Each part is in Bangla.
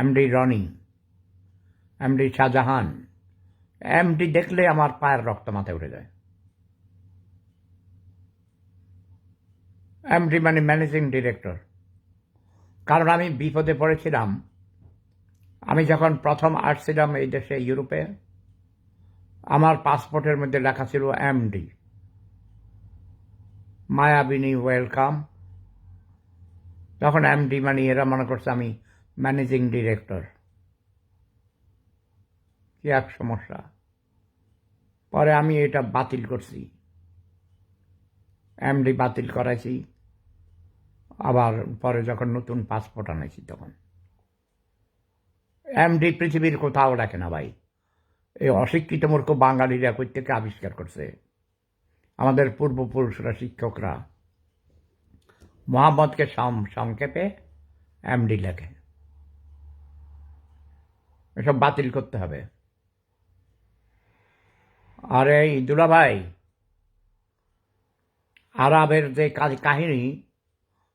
MD Roni, MD Shahjahan, MD দেখলে আমার পায়ের রক্ত মাথায় উঠে যায়। এমডি মানে ম্যানেজিং ডিরেক্টর। কারণ আমি বিপদে পড়েছিলাম। আমি যখন প্রথম আসছিলাম এই দেশে, ইউরোপে, আমার পাসপোর্টের মধ্যে লেখা ছিল এমডি, মায়াবিনী ওয়েলকাম। তখন এমডি মানে এরা মনে করছে আমি ম্যানেজিং ডিরেক্টর। কি এক সমস্যা। পরে আমি এটা বাতিল করছি, এমডি বাতিল করাইছি। আবার পরে যখন নতুন পাসপোর্ট আনাইছি তখন এমডি পৃথিবীর কোথাও রাখে না ভাই। এই অশিক্ষিত মূর্খ বাঙালিরা কই থেকে আবিষ্কার করছে। আমাদের পূর্বপুরুষরা, শিক্ষকরা মোহাম্মদকে সংক্ষেপে এমডি লেখে। এসব বাতিল করতে হবে। আর এই দুলাভাই, আরবের যে কাহিনী,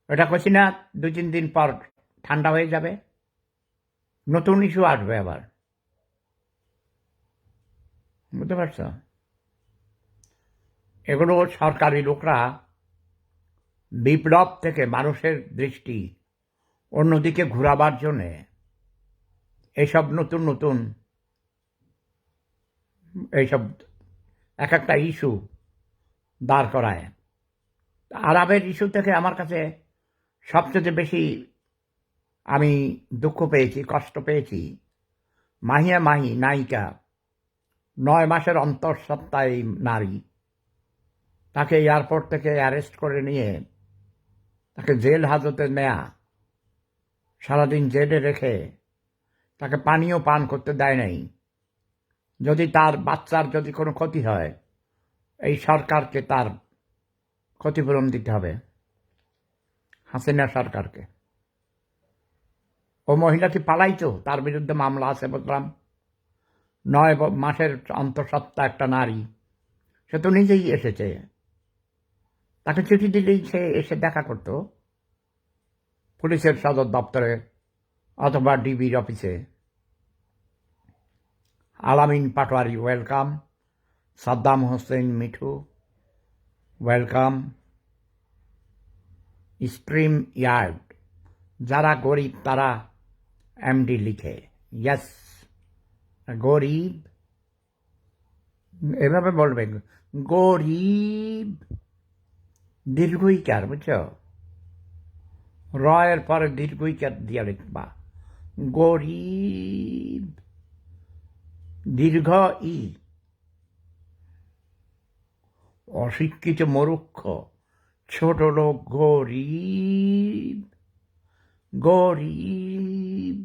এটা কইছি না 2-3 দিন পর ঠান্ডা হয়ে যাবে, নতুন ইস্যু আসবে আবার। বুঝতে পারছ? এগুলো সরকারি লোকরা বিপ্লব থেকে মানুষের দৃষ্টি অন্যদিকে ঘুরাবার জন্যে এইসব নতুন নতুন এইসব এক একটা ইস্যু দাঁড় করায়। আরবের ইস্যু থেকে আমার কাছে সবচেয়ে বেশি আমি দুঃখ পেয়েছি, কষ্ট পেয়েছি মাহিয়া মাহি, নায়িকা, 9 মাসের অন্তঃসত্ত্বায় নারী, তাকে এয়ারপোর্ট থেকে অ্যারেস্ট করে নিয়ে তাকে জেল হাজতে নেয়া, সারাদিন জেলে রেখে তাকে পানীয় পান করতে দেয় নাই। যদি তার বাচ্চার যদি কোনো ক্ষতি হয়, এই সরকারকে তার ক্ষতিপূরণ দিতে হবে, হাসিনা সরকারকে। ও মহিলা কি পালাইতো? তার বিরুদ্ধে মামলা আছে বললাম। 9 মাসের অন্তঃসত্ত্বা একটা নারী, সে তো নিজেই এসেছে। তাকে চিঠি দিলেই সে এসে দেখা করত পুলিশের সদর দপ্তরে অথবা ডিবির অফিসে। Alamin Patwari welcome, Saddam Hossain Mithu welcome, StreamYard, যারা গরিব তারা এমডি লিখে। ইয়েস, গরিব এভাবে বলবে, গরিব দীর্ঘইকার, বুঝছ? রয়ের পরে দীর্ঘইকার দিয়ে লিখবা, গরিব, দীর্ঘ ই। অশিক্ষিত মূর্খ ছোট লোক, গরিব, গরিব।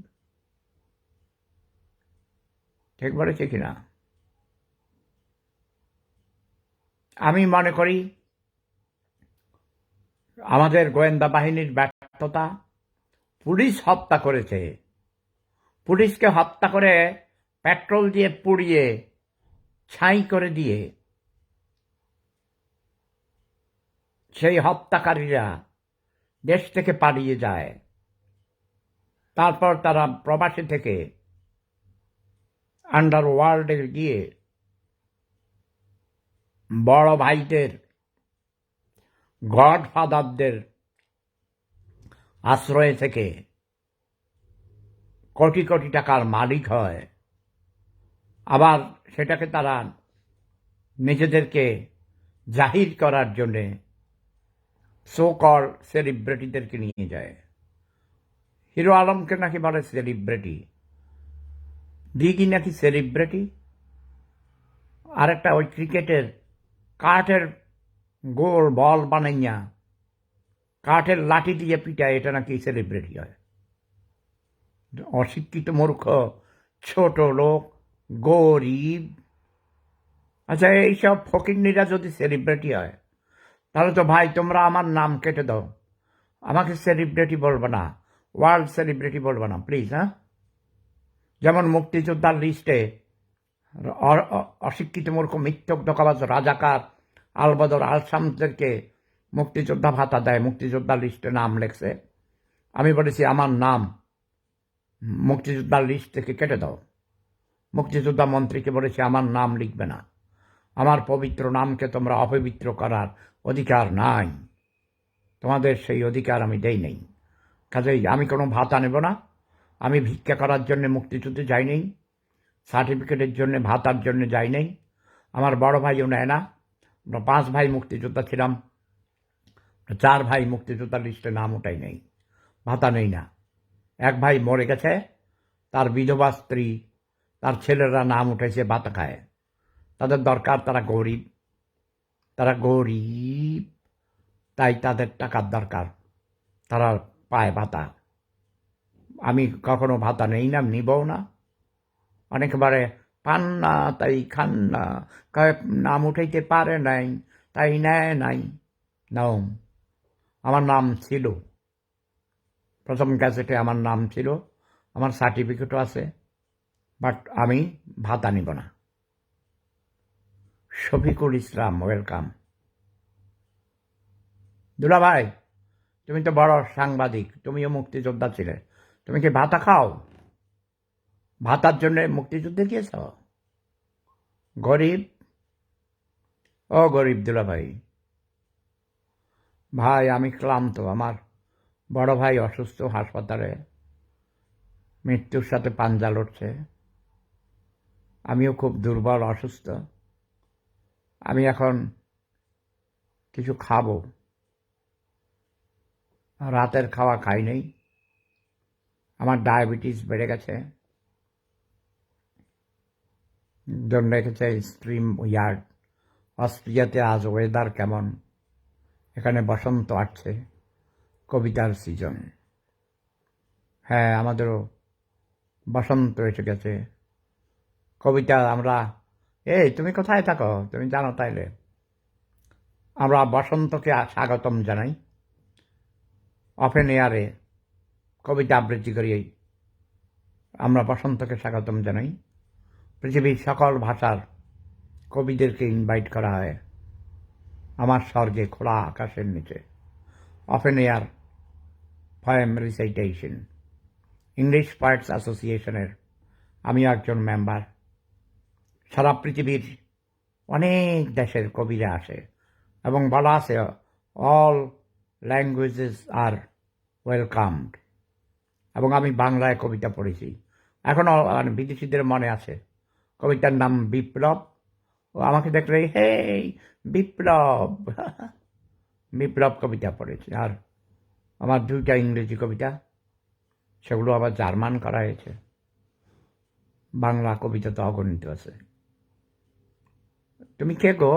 ঠিক বলেছে কিনা? আমি মনে করি আমাদের গোয়েন্দা বাহিনীর ব্যর্থতা। পুলিশ হত্যা করেছে, পুলিশকে হত্যা করে পেট্রোল দিয়ে পুড়িয়ে ছাই করে দিয়ে সেই হত্যাকারীরা দেশ থেকে পালিয়ে যায়। তারপর তারা প্রবাসী থেকে আন্ডারওয়ার্ল্ডে গিয়ে বড় ভাইদের, গডফাদারদের আশ্রয়ে থেকে কোটি কোটি টাকার মালিক হয়। আবার সেটাকে তারা নিজেদেরকে জাহির করার জন্যে সো কল সেলিব্রিটিদেরকে নিয়ে যায়। হিরো আলমকে নাকি বলে সেলিব্রিটি, দিঘি নাকি সেলিব্রিটি। আরেকটা ওই ক্রিকেটের কাঠের গোল বল বানাইয়া কাঠের লাঠি দিয়ে পিটায়, এটা নাকি সেলিব্রিটি হয়। অশিক্ষিত মূর্খ ছোট লোক, গরিব। আচ্ছা, এইসব ফকিন্নিরা যদি সেলিব্রিটি হয়, তাহলে তো ভাই তোমরা আমার নাম কেটে দাও, আমাকে সেলিব্রিটি বলবে না, ওয়ার্ল্ড সেলিব্রিটি বলবে না প্লিজ। হ্যাঁ, যেমন মুক্তিযোদ্ধার লিস্টে অশিক্ষিত মূর্খ মিথ্যক ধোঁকাবাজ রাজাকার আলবদর আলসামদেরকে মুক্তিযোদ্ধা ভাতা দেয়, মুক্তিযোদ্ধার লিস্টে নাম লেখছে। আমি বলেছি আমার নাম মুক্তিযোদ্ধার লিস্ট থেকে কেটে দাও। মুক্তিযোদ্ধা মন্ত্রীকে বলেছে আমার নাম লিখবে না, আমার পবিত্র নামকে তোমরা অপবিত্র করার অধিকার নাই, তোমাদের সেই অধিকার আমি দেই নেই। কাজেই আমি কোনো ভাতা নেব না। আমি ভিক্ষা করার জন্য মুক্তিযুদ্ধে যাই নেই, সার্টিফিকেটের জন্য ভাতার জন্য যাই নেই। আমার বড় ভাইও নেয় না। আমরা 5 ভাই মুক্তিযোদ্ধা ছিলাম, 4 ভাই মুক্তিযোদ্ধার লিস্টে নাম ওঠাই নেই, ভাতা নেই না। 1 ভাই মরে গেছে, তার বিধবা স্ত্রী, তার ছেলেরা নাম উঠেছে, ভাতা খায়। তাদের দরকার, তারা গরিব, তাই তাদের টাকার দরকার, তারা পায় ভাতা। আমি কখনো ভাতা নেই না, নিবও না। অনেকবারে পান না তাই খান না, নাম উঠাইতে পারে নাই তাই নেয় নাই। নাও, আমার নাম ছিল, প্রথম গ্যাজেটে আমার নাম ছিল, আমার সার্টিফিকেটও আছে, বাট আমি ভাতা নিব না। শফিকুল ইসলাম, ওয়েলকাম। দুলা ভাই, তুমি তো বড় সাংবাদিক, তুমিও মুক্তিযোদ্ধা ছিলে, তুমি কি ভাতা খাও? ভাতার জন্য মুক্তিযুদ্ধে গিয়েছ? গরিব, ও গরিব দুলা ভাই। ভাই আমি ক্লান্ত, আমার বড় ভাই অসুস্থ, হাসপাতালে, মৃত্যুর সাথে পাঞ্জা লড়ছে। আমিও খুব দুর্বল, অসুস্থ। আমি এখন কিছু খাবো, রাতের খাওয়া খাই নেই। আমার ডায়াবেটিস বেড়ে গেছে, জন্য রেখেছে স্ট্রিম ইয়ার্ড। অস্ট্রিয়াতে আজ ওয়েদার কেমন? এখানে বসন্ত আসছে, কবিতার সিজন। হ্যাঁ, আমাদেরও বসন্ত এসে গেছে। কবিতা আমরা, এই তুমি কোথায় থাকো তুমি জানো তাইলে? আমরা বসন্তকে স্বাগতম জানাই। ওপেন এয়ারে কবিতা আবৃত্তি করি, আমরা বসন্তকে স্বাগতম জানাই। পৃথিবীর সকল ভাষার কবিদেরকে ইনভাইট করা হয় আমার স্বর্গে, খোলা আকাশের নিচে। Open air poem recitation, English poets অ্যাসোসিয়েশনের আমি একজন মেম্বার। সারা পৃথিবীর অনেক দেশের কবিরা আসে এবং বলা আছে অল ল্যাঙ্গুয়েজেস আর ওয়েলকামড। এবং আমি বাংলায় কবিতা পড়েছি, এখনও বিদেশিদের মনে আছে। কবিতার নাম বিপ্লব। ও আমাকে দেখলে হে বিপ্লব বিপ্লব কবিতা পড়েছি। আর আমার 2টা ইংরেজি কবিতা, সেগুলো আবার জার্মান করা হয়েছে। বাংলা কবিতা তো অগণিত আছে। তুমি কে গো?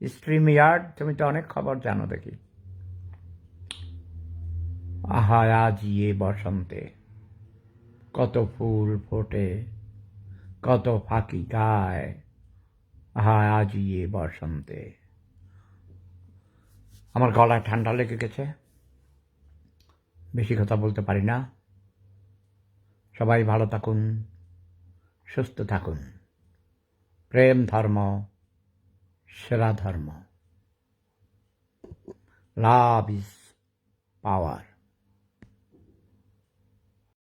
স্ট্রিম ইয়ার্ড, তুমি তো অনেক খবর জানো দেখি। আহা আজি এ বসন্তে কত ফুল ফোটে, কত ফাঁকি গায়, আহা আজি এ বসন্তে। আমার গলায় ঠান্ডা লেগে গেছে, বেশি কথা বলতে পারি না। সবাই ভালো থাকুন, সুস্থ থাকুন। প্রেম ধর্ম সেরা ধর্ম। Love is power.